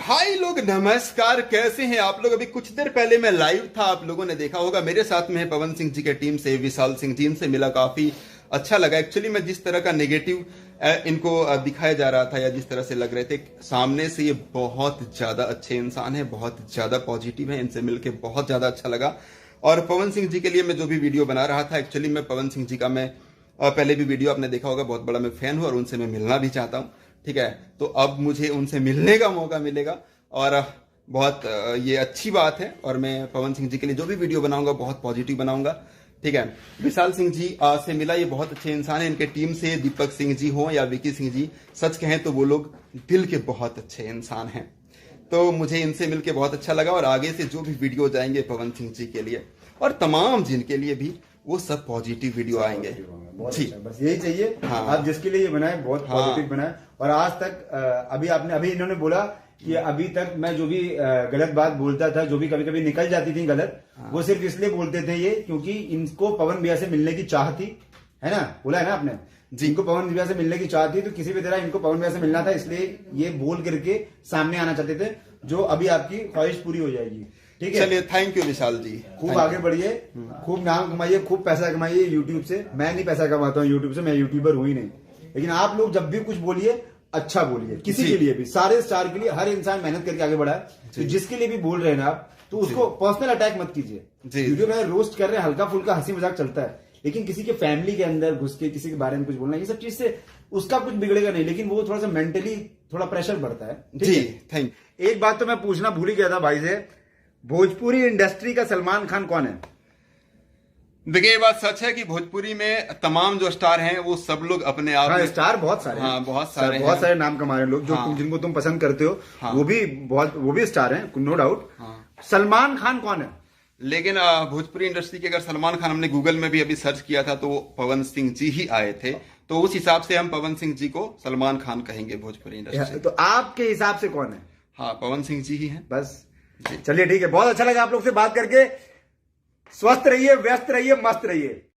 हाय लोग, नमस्कार। कैसे हैं आप लोग? अभी कुछ देर पहले मैं लाइव था, आप लोगों ने देखा होगा। मेरे साथ में है पवन सिंह जी के टीम से विशाल सिंह जी। इनसे मिला, काफी अच्छा लगा। एक्चुअली मैं जिस तरह का नेगेटिव इनको दिखाया जा रहा था या जिस तरह से लग रहे थे, सामने से ये बहुत ज्यादा अच्छे इंसान है, बहुत ज्यादा पॉजिटिव है। इनसे मिलके बहुत ज्यादा अच्छा लगा। और पवन सिंह जी के लिए मैं जो भी वीडियो बना रहा था, एक्चुअली मैं पवन सिंह जी का मैं पहले भी वीडियो आपने देखा होगा, बहुत बड़ा मैं फैन हूं और उनसे मैं मिलना भी चाहता हूं। ठीक है, तो अब मुझे उनसे मिलने का मौका मिलेगा और बहुत ये अच्छी बात है। और मैं पवन सिंह जी के लिए जो भी वीडियो बनाऊंगा बहुत पॉजिटिव बनाऊंगा। ठीक है, विशाल सिंह जी से मिला, ये बहुत अच्छे इंसान है। इनके टीम से दीपक सिंह जी हो या विकी सिंह जी, सच कहें तो वो लोग दिल के बहुत अच्छे इंसान हैं। तो मुझे इनसे मिलके बहुत अच्छा लगा। और आगे से जो भी वीडियो जाएंगे पवन सिंह जी के लिए और तमाम जिनके लिए भी, वो सब पॉजिटिव वीडियो आएंगे जी। अच्छा, बस यही चाहिए। हाँ। आप जिसके लिए ये बनाए बहुत पॉजिटिव बनाए। और आज तक अभी इन्होंने बोला कि अभी तक मैं जो भी गलत बात बोलता था, जो भी कभी कभी निकल जाती थी गलत, वो सिर्फ इसलिए बोलते थे ये क्योंकि इनको पवन भैया से मिलने की चाह थी, है ना? बोला है ना आपने जी, इनको पवन भैया से मिलने की चाह थी, तो किसी भी तरह इनको पवन भैया से मिलना था, इसलिए ये बोल करके सामने आना चाहते थे, जो अभी आपकी ख्वाहिश पूरी हो जाएगी। ठीक है, चलिए, थैंक यू विशाल जी। खूब आगे बढ़िए, खूब नाम कमाइए, खूब पैसा कमाइए यूट्यूब से। मैं नहीं पैसा कमाता हूँ यूट्यूब से, मैं यूट्यूबर हूं ही नहीं। लेकिन आप लोग जब भी कुछ बोलिए, अच्छा बोलिए, किसी के लिए भी, सारे स्टार के लिए। हर इंसान मेहनत करके आगे बढ़ा है, तो जिसके लिए भी बोल रहे हैं ना आप, तो उसको पर्सनल अटैक मत कीजिए। वीडियो में रोस्ट कर रहे हैं, हल्का फुल्का हंसी मजाक चलता है, लेकिन किसी के फैमिली के अंदर घुस के किसी के बारे में कुछ बोलना, ये सब चीज से उसका कुछ बिगड़ेगा नहीं, लेकिन वो थोड़ा सा मेंटली थोड़ा प्रेशर बढ़ता है। जी, थैंक। एक बात तो मैं पूछना भूल ही गया था भाई से, भोजपुरी इंडस्ट्री का सलमान खान कौन है? देखिए, ये बात सच है कि भोजपुरी में तमाम जो स्टार हैं वो सब लोग अपने आप में, स्टार बहुत सारे हाँ, बहुत सारे बहुत सारे नाम कमा रहे हैं लोग, जो जिनको तुम पसंद करते हो, वो भी स्टार हैं, नो डाउट। सलमान खान कौन है? लेकिन भोजपुरी इंडस्ट्री के अगर सलमान खान, हमने गूगल में भी अभी सर्च किया था तो पवन सिंह जी ही आए थे, तो उस हिसाब से हम पवन सिंह जी को सलमान खान कहेंगे भोजपुरी इंडस्ट्री। तो आपके हिसाब से कौन है? हाँ, पवन सिंह जी ही हैं बस। चलिए ठीक है, बहुत अच्छा लगा आप लोग से बात करके। स्वस्थ रहिए, व्यस्त रहिए, मस्त रहिए।